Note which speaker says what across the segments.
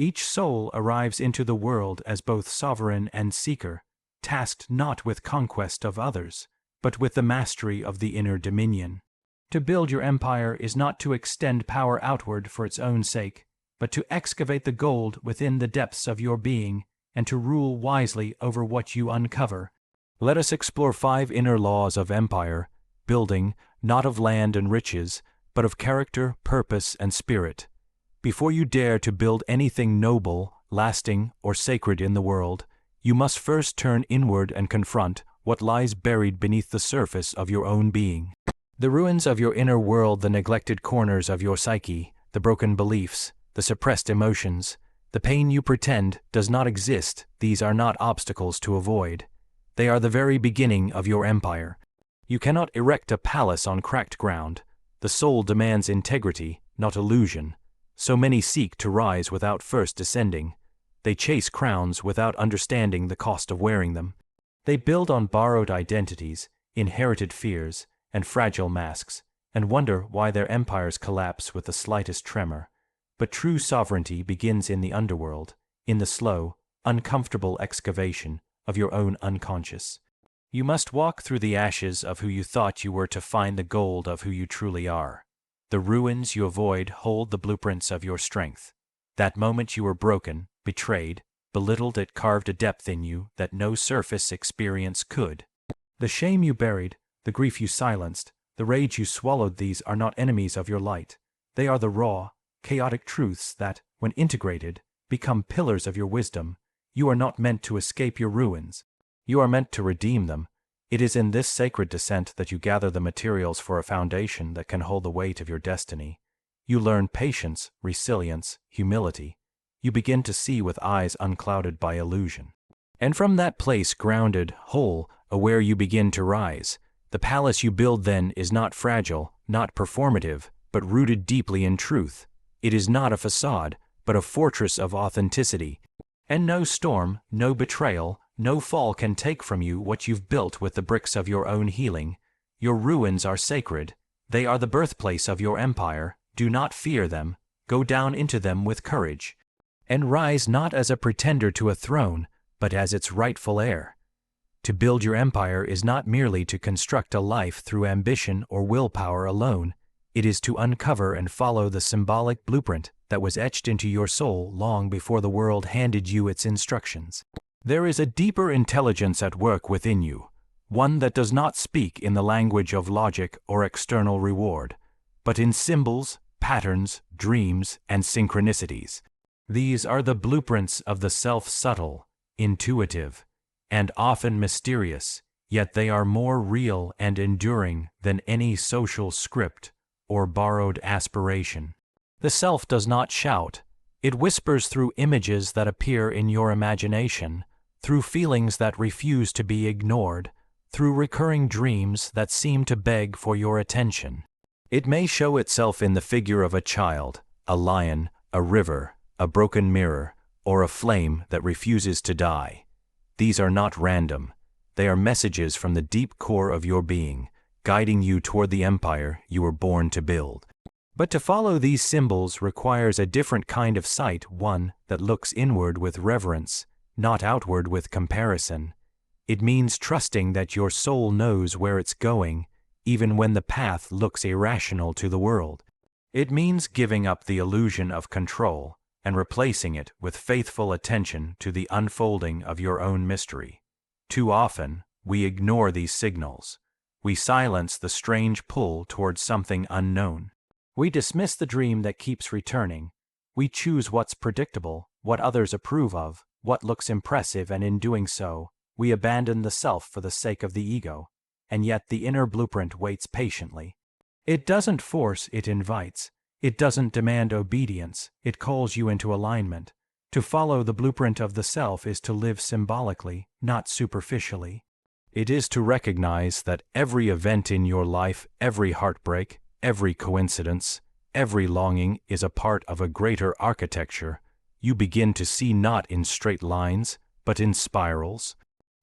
Speaker 1: Each soul arrives into the world as both sovereign and seeker, tasked not with conquest of others, but with the mastery of the inner dominion. To build your empire is not to extend power outward for its own sake, but to excavate the gold within the depths of your being and to rule wisely over what you uncover. Let us explore 5 inner laws of empire, building, not of land and riches, but of character, purpose, and spirit. Before you dare to build anything noble, lasting, or sacred in the world, you must first turn inward and confront what lies buried beneath the surface of your own being. The ruins of your inner world, the neglected corners of your psyche, the broken beliefs, the suppressed emotions, the pain you pretend does not exist, these are not obstacles to avoid. They are the very beginning of your empire. You cannot erect a palace on cracked ground. The soul demands integrity, not illusion. So many seek to rise without first descending. They chase crowns without understanding the cost of wearing them. They build on borrowed identities, inherited fears, and fragile masks, and wonder why their empires collapse with the slightest tremor. But true sovereignty begins in the underworld, in the slow, uncomfortable excavation of your own unconscious. You must walk through the ashes of who you thought you were to find the gold of who you truly are. The ruins you avoid hold the blueprints of your strength. That moment you were broken, betrayed, belittled, it carved a depth in you that no surface experience could. The shame you buried, the grief you silenced, the rage you swallowed, these are not enemies of your light. They are the raw, chaotic truths that, when integrated, become pillars of your wisdom. You are not meant to escape your ruins. You are meant to redeem them. It is in this sacred descent that you gather the materials for a foundation that can hold the weight of your destiny. You learn patience, resilience, humility. You begin to see with eyes unclouded by illusion. And from that place, grounded, whole, aware, you begin to rise. The palace you build then is not fragile, not performative, but rooted deeply in truth. It is not a facade, but a fortress of authenticity. And no storm, no betrayal, no fall can take from you what you've built with the bricks of your own healing. Your ruins are sacred. They are the birthplace of your empire. Do not fear them. Go down into them with courage. And rise not as a pretender to a throne, but as its rightful heir. To build your empire is not merely to construct a life through ambition or willpower alone. It is to uncover and follow the symbolic blueprint that was etched into your soul long before the world handed you its instructions. There is a deeper intelligence at work within you, one that does not speak in the language of logic or external reward, but in symbols, patterns, dreams, and synchronicities. These are the blueprints of the self, subtle, intuitive, and often mysterious, yet they are more real and enduring than any social script or borrowed aspiration. The self does not shout. It whispers through images that appear in your imagination, through feelings that refuse to be ignored, through recurring dreams that seem to beg for your attention. It may show itself in the figure of a child, a lion, a river, a broken mirror, or a flame that refuses to die. These are not random. They are messages from the deep core of your being, guiding you toward the empire you were born to build. But to follow these symbols requires a different kind of sight, one that looks inward with reverence, not outward with comparison. It means trusting that your soul knows where it's going, even when the path looks irrational to the world. It means giving up the illusion of control and replacing it with faithful attention to the unfolding of your own mystery. Too often, we ignore these signals. We silence the strange pull towards something unknown. We dismiss the dream that keeps returning. We choose what's predictable, what others approve of, what looks impressive, and in doing so, we abandon the self for the sake of the ego. And yet the inner blueprint waits patiently. It doesn't force, it invites. It doesn't demand obedience, it calls you into alignment. To follow the blueprint of the self is to live symbolically, not superficially. It is to recognize that every event in your life, every heartbreak, every coincidence, every longing is a part of a greater architecture. You begin to see not in straight lines, but in spirals.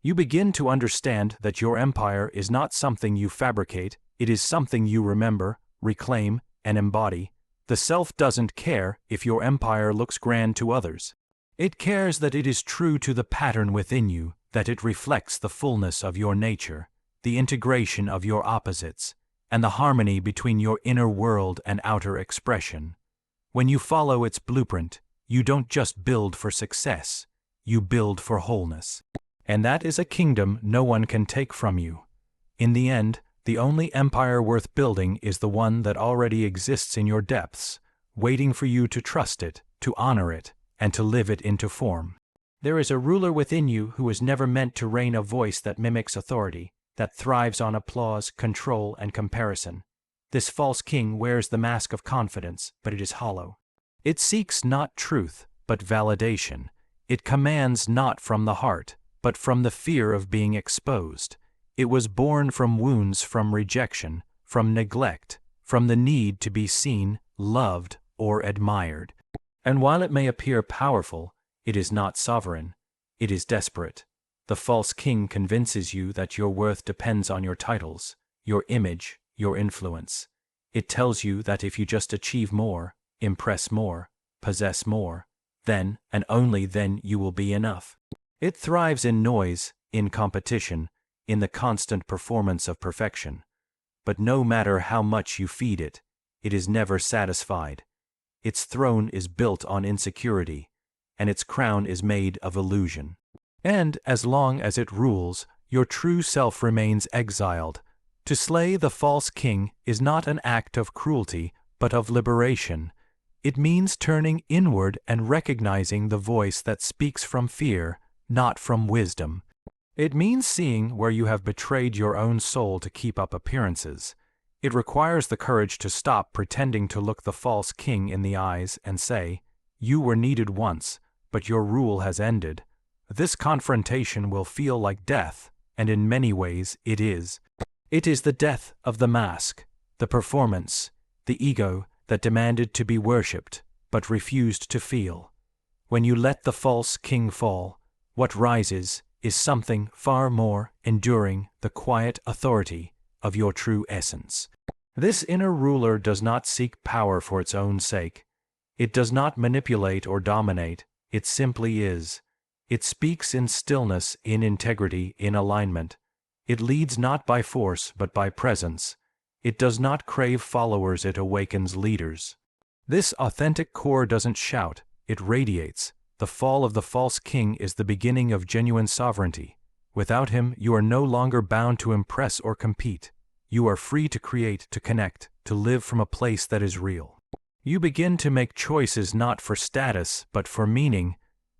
Speaker 1: You begin to understand that your empire is not something you fabricate, it is something you remember, reclaim, and embody. The self doesn't care if your empire looks grand to others. It cares that it is true to the pattern within you, that it reflects the fullness of your nature, the integration of your opposites, and the harmony between your inner world and outer expression. When you follow its blueprint, you don't just build for success, you build for wholeness. And that is a kingdom no one can take from you. In the end, the only empire worth building is the one that already exists in your depths, waiting for you to trust it, to honor it, and to live it into form. There is a ruler within you who is never meant to reign, a voice that mimics authority, that thrives on applause, control, and comparison. This false king wears the mask of confidence, but it is hollow. It seeks not truth, but validation. It commands not from the heart, but from the fear of being exposed. It was born from wounds, from rejection, from neglect, from the need to be seen, loved, or admired. And while it may appear powerful, it is not sovereign. It is desperate. The false king convinces you that your worth depends on your titles, your image, your influence. It tells you that if you just achieve more, impress more, possess more, then, and only then, you will be enough. It thrives in noise, in competition, in the constant performance of perfection. But no matter how much you feed it, it is never satisfied. Its throne is built on insecurity, and its crown is made of illusion. And as long as it rules, your true self remains exiled. To slay the false king is not an act of cruelty, but of liberation. It means turning inward and recognizing the voice that speaks from fear, not from wisdom. It means seeing where you have betrayed your own soul to keep up appearances. It requires the courage to stop pretending to look the false king in the eyes and say, "You were needed once, but your rule has ended." This confrontation will feel like death, and in many ways it is. It is the death of the mask, the performance, the ego that demanded to be worshipped, but refused to feel. When you let the false king fall, what rises is something far more enduring, the quiet authority of your true essence. This inner ruler does not seek power for its own sake. It does not manipulate or dominate, it simply is. It speaks in stillness, in integrity, in alignment. It leads not by force but by presence. It does not crave followers, it awakens leaders. This authentic core doesn't shout, it radiates. The fall of the false king is the beginning of genuine sovereignty. Without him, you are no longer bound to impress or compete. You are free to create, to connect, to live from a place that is real. You begin to make choices not for status, but for meaning.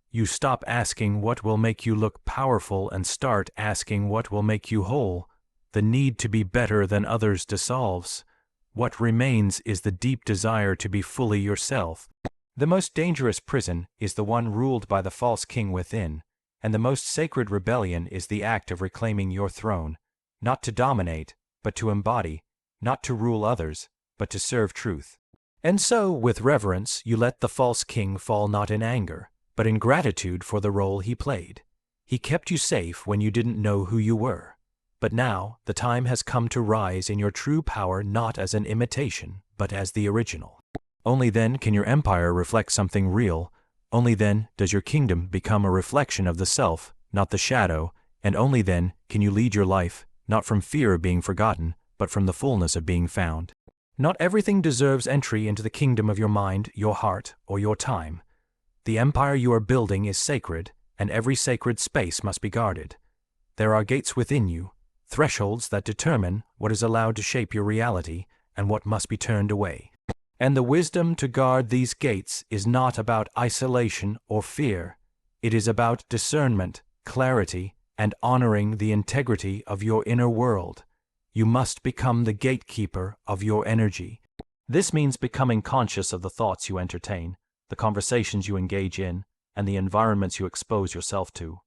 Speaker 1: You stop asking what will make you look powerful and start asking what will make you whole. The need to be better than others dissolves. What remains is the deep desire to be fully yourself. The most dangerous prison is the one ruled by the false king within, and the most sacred rebellion is the act of reclaiming your throne, not to dominate, but to embody, not to rule others, but to serve truth. And so, with reverence, you let the false king fall, not in anger, but in gratitude for the role he played. He kept you safe when you didn't know who you were. But now, the time has come to rise in your true power, not as an imitation, but as the original. Only then can your empire reflect something real. Only then does your kingdom become a reflection of the self, not the shadow, and only then can you lead your life, not from fear of being forgotten, but from the fullness of being found. Not everything deserves entry into the kingdom of your mind, your heart, or your time. The empire you are building is sacred, and every sacred space must be guarded. There are gates within you, thresholds that determine what is allowed to shape your reality and what must be turned away. And the wisdom to guard these gates is not about isolation or fear. It is about discernment, clarity, and honoring the integrity of your inner world. You must become the gatekeeper of your energy. This means becoming conscious of the thoughts you entertain, the conversations you engage in, and the environments you expose yourself to.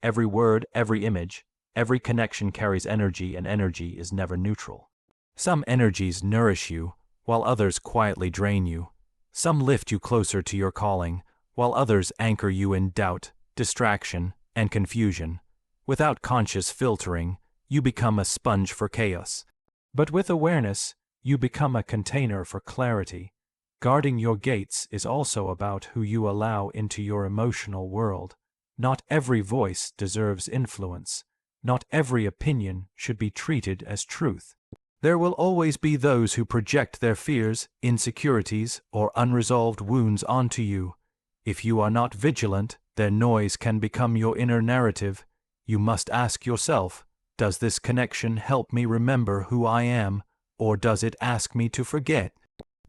Speaker 1: Every word, every image, every connection carries energy, and energy is never neutral. Some energies nourish you, while others quietly drain you. Some lift you closer to your calling, while others anchor you in doubt, distraction, and confusion. Without conscious filtering, you become a sponge for chaos. But with awareness, you become a container for clarity. Guarding your gates is also about who you allow into your emotional world. Not every voice deserves influence. Not every opinion should be treated as truth. There will always be those who project their fears, insecurities, or unresolved wounds onto you. If you are not vigilant, their noise can become your inner narrative. You must ask yourself, does this connection help me remember who I am, or does it ask me to forget?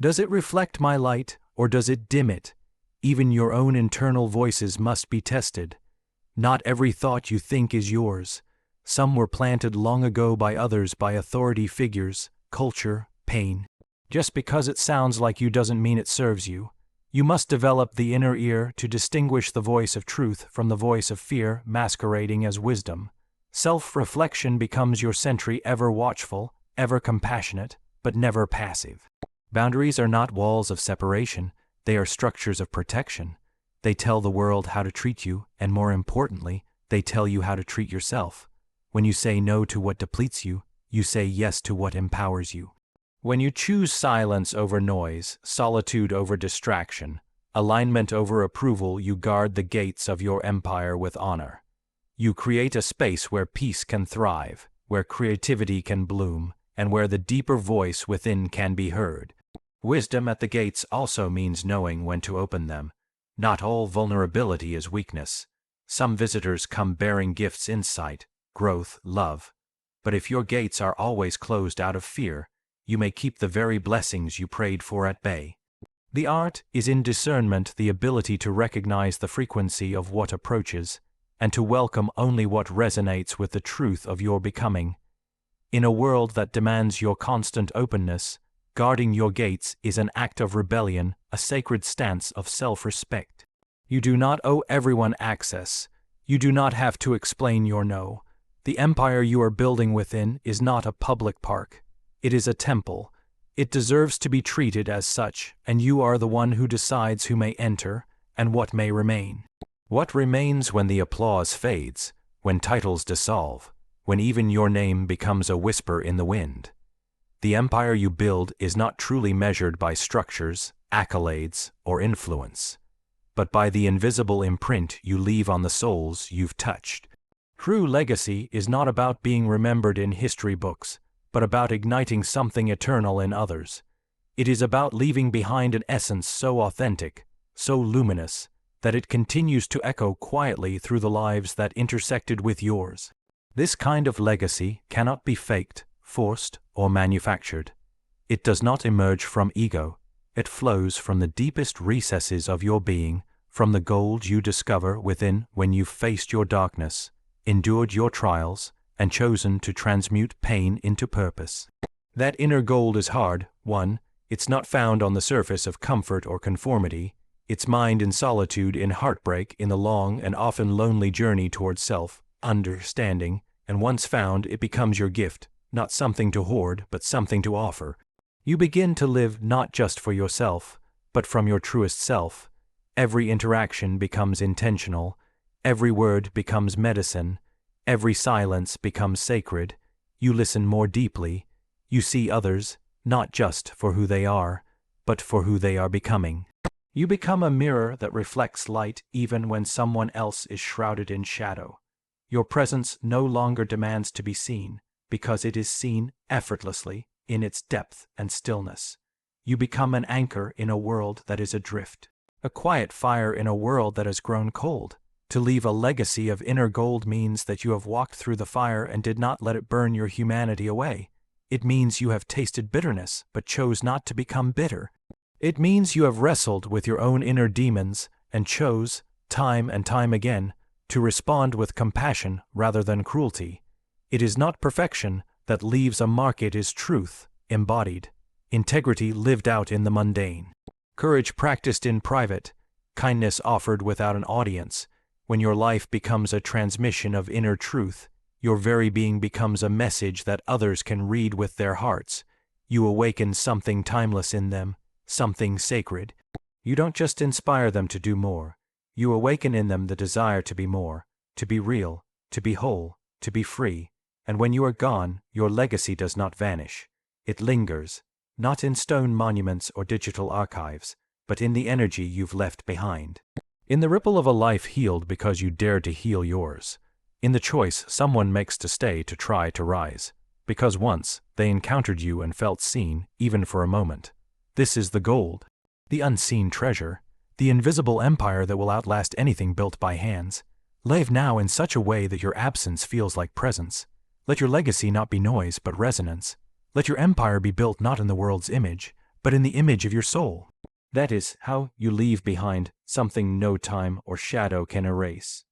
Speaker 1: Does it reflect my light, or does it dim it? Even your own internal voices must be tested. Not every thought you think is yours. Some were planted long ago by others, by authority figures, culture, pain. Just because it sounds like you doesn't mean it serves you. You must develop the inner ear to distinguish the voice of truth from the voice of fear masquerading as wisdom. Self-reflection becomes your sentry, ever watchful, ever compassionate, but never passive. Boundaries are not walls of separation, they are structures of protection. They tell the world how to treat you, and more importantly, they tell you how to treat yourself. When you say no to what depletes you, you say yes to what empowers you. When you choose silence over noise, solitude over distraction, alignment over approval, you guard the gates of your empire with honor. You create a space where peace can thrive, where creativity can bloom, and where the deeper voice within can be heard. Wisdom at the gates also means knowing when to open them. Not all vulnerability is weakness. Some visitors come bearing gifts, insight, growth, love. But if your gates are always closed out of fear, you may keep the very blessings you prayed for at bay. The art is in discernment, the ability to recognize the frequency of what approaches, and to welcome only what resonates with the truth of your becoming. In a world that demands your constant openness, guarding your gates is an act of rebellion, a sacred stance of self-respect. You do not owe everyone access. You do not have to explain your no. The empire you are building within is not a public park. It is a temple. It deserves to be treated as such, and you are the one who decides who may enter and what may remain. What remains when the applause fades, when titles dissolve, when even your name becomes a whisper in the wind? The empire you build is not truly measured by structures, accolades, or influence, but by the invisible imprint you leave on the souls you've touched. True legacy is not about being remembered in history books, but about igniting something eternal in others. It is about leaving behind an essence so authentic, so luminous, that it continues to echo quietly through the lives that intersected with yours. This kind of legacy cannot be faked, forced, or manufactured. It does not emerge from ego. It flows from the deepest recesses of your being, from the gold you discover within when you've faced your darkness, endured your trials, and chosen to transmute pain into purpose. That inner gold is hard, won. It's not found on the surface of comfort or conformity. It's mined in solitude, in heartbreak, in the long and often lonely journey towards self-understanding, and once found, it becomes your gift, not something to hoard, but something to offer. You begin to live not just for yourself, but from your truest self. Every interaction becomes intentional. Every word becomes medicine. Every silence becomes sacred. You listen more deeply. You see others, not just for who they are, but for who they are becoming. You become a mirror that reflects light even when someone else is shrouded in shadow. Your presence no longer demands to be seen, because it is seen effortlessly in its depth and stillness. You become an anchor in a world that is adrift, a quiet fire in a world that has grown cold. To leave a legacy of inner gold means that you have walked through the fire and did not let it burn your humanity away. It means you have tasted bitterness, but chose not to become bitter. It means you have wrestled with your own inner demons and chose, time and time again, to respond with compassion rather than cruelty. It is not perfection that leaves a mark, it is truth, embodied, integrity lived out in the mundane, courage practiced in private, kindness offered without an audience. When your life becomes a transmission of inner truth, your very being becomes a message that others can read with their hearts. You awaken something timeless in them, something sacred. You don't just inspire them to do more. You awaken in them the desire to be more, to be real, to be whole, to be free. And when you are gone, your legacy does not vanish. It lingers, not in stone monuments or digital archives, but in the energy you've left behind. In the ripple of a life healed because you dared to heal yours. In the choice someone makes to stay to try to rise, because once they encountered you and felt seen, even for a moment. This is the gold, the unseen treasure, the invisible empire that will outlast anything built by hands. Live now in such a way that your absence feels like presence. Let your legacy not be noise but resonance. Let your empire be built not in the world's image, but in the image of your soul. That is how you leave behind something no time or shadow can erase.